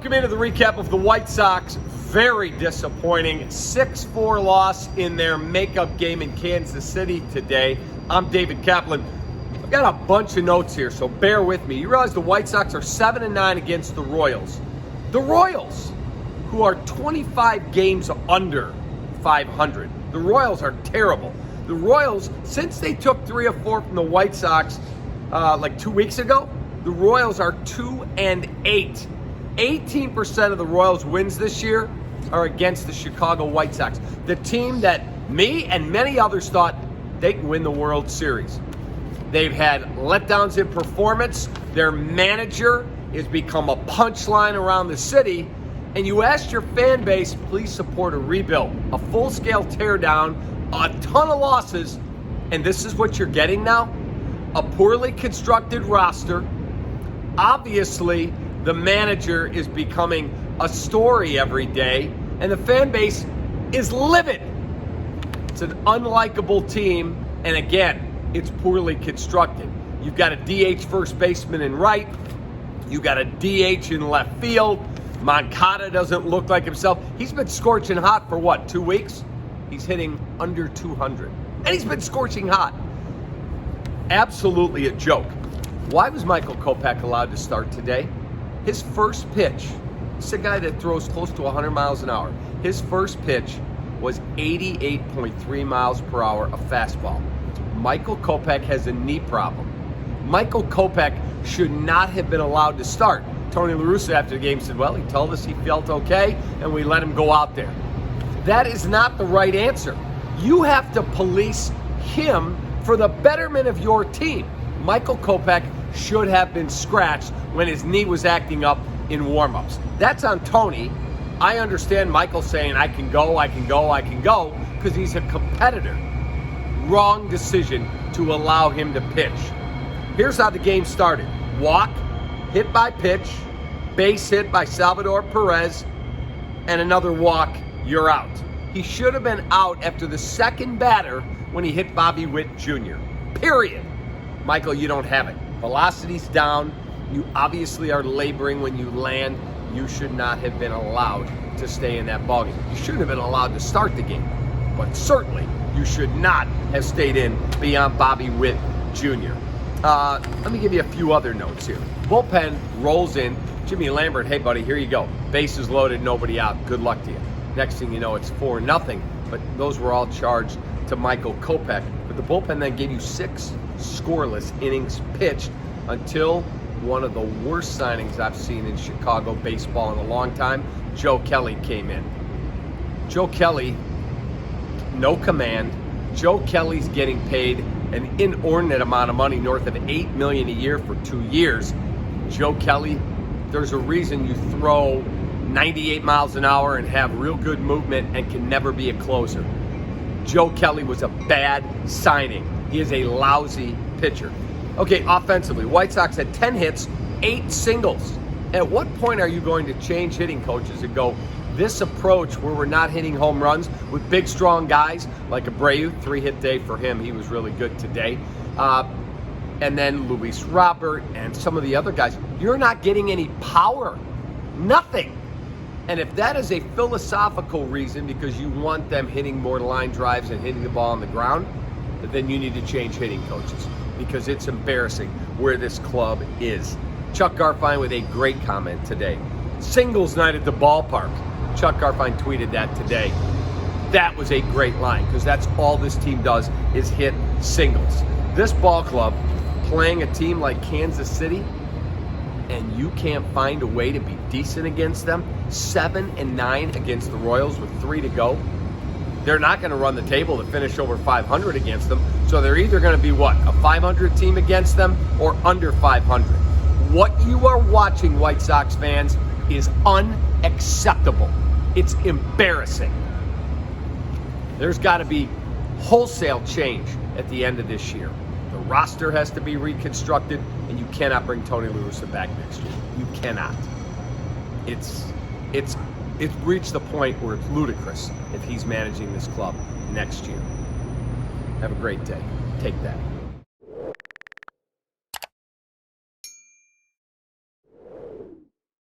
Welcome into the recap of the White Sox. Very disappointing 6-4 loss in their makeup game in Kansas City today. I'm David Kaplan. I've got a bunch of notes here, so bear with me. You realize the White Sox are 7-9 against the Royals. The Royals, who are 25 games under 500. The Royals are terrible. The Royals, since they took 3 or 4 from the White Sox like 2 weeks ago, the Royals are 2-8. 18% of the Royals' wins this year are against the Chicago White Sox, the team that me and many others thought they could win the World Series. They've had letdowns in performance. Their manager has become a punchline around the city. And you asked your fan base, please support a rebuild, a full-scale teardown, a ton of losses. And this is what you're getting now? A poorly constructed roster. Obviously, the manager is becoming a story every day, and the fan base is livid. It's an unlikable team, and again, it's poorly constructed. You've got a DH first baseman in right. You've got a DH in left field. Moncada doesn't look like himself. He's been scorching hot for what, 2 weeks? He's hitting under 200. And he's been scorching hot. Absolutely a joke. Why was Michael Kopech allowed to start today? His first pitch, this is a guy that throws close to 100 miles an hour. His first pitch was 88.3 miles per hour, a fastball. Michael Kopech has a knee problem. Michael Kopech should not have been allowed to start. Tony La Russa after the game said, well, he told us he felt okay, and we let him go out there. That is not the right answer. You have to police him for the betterment of your team. Michael Kopech should have been scratched when his knee was acting up in warm-ups. That's on Tony. I understand Michael saying, I can go, because he's a competitor. Wrong decision to allow him to pitch. Here's how the game started. Walk, hit by pitch, base hit by Salvador Perez, and another walk, you're out. He should have been out after the second batter when he hit Bobby Witt Jr. Period. Michael, you don't have it. Velocity's down. You obviously are laboring when you land. You should not have been allowed to stay in that ballgame. You shouldn't have been allowed to start the game, but certainly you should not have stayed in beyond Bobby Witt Jr. Let me give you a few other notes here. Bullpen rolls in. Jimmy Lambert, hey buddy, here you go. Bases loaded, nobody out. Good luck to you. Next thing you know, it's 4-0, but those were all charged to Michael Kopech. But the bullpen then gave you 6 scoreless innings pitched until one of the worst signings I've seen in Chicago baseball in a long time. Joe Kelly came in. Joe Kelly, no command. Joe Kelly's getting paid an inordinate amount of money, north of $8 million a year for 2 years. Joe Kelly, there's a reason you throw 98 miles an hour and have real good movement and can never be a closer. Joe Kelly was a bad signing. He is a lousy pitcher. Okay, offensively, White Sox had 10 hits, 8 singles. At what point are you going to change hitting coaches and go, this approach where we're not hitting home runs with big, strong guys like Abreu, 3-hit day for him. He was really good today. And then Luis Robert and some of the other guys. You're not getting any power. Nothing. And if that is a philosophical reason because you want them hitting more line drives and hitting the ball on the ground, then you need to change hitting coaches because it's embarrassing where this club is. Chuck Garfien with a great comment today. Singles night at the ballpark. Chuck Garfien tweeted that today. That was a great line because that's all this team does is hit singles. This ball club playing a team like Kansas City, and you can't find a way to be decent against them. 7-9 against the Royals with 3 to go. They're not going to run the table to finish over 500 against them. So they're either going to be what, a 500 team against them or under 500. What you are watching, White Sox fans, is unacceptable. It's embarrassing. There's got to be wholesale change at the end of this year. The roster has to be reconstructed, and you cannot bring Tony La Russa back next year. You cannot. It's reached the point where it's ludicrous if he's managing this club next year. Have a great day. Take that.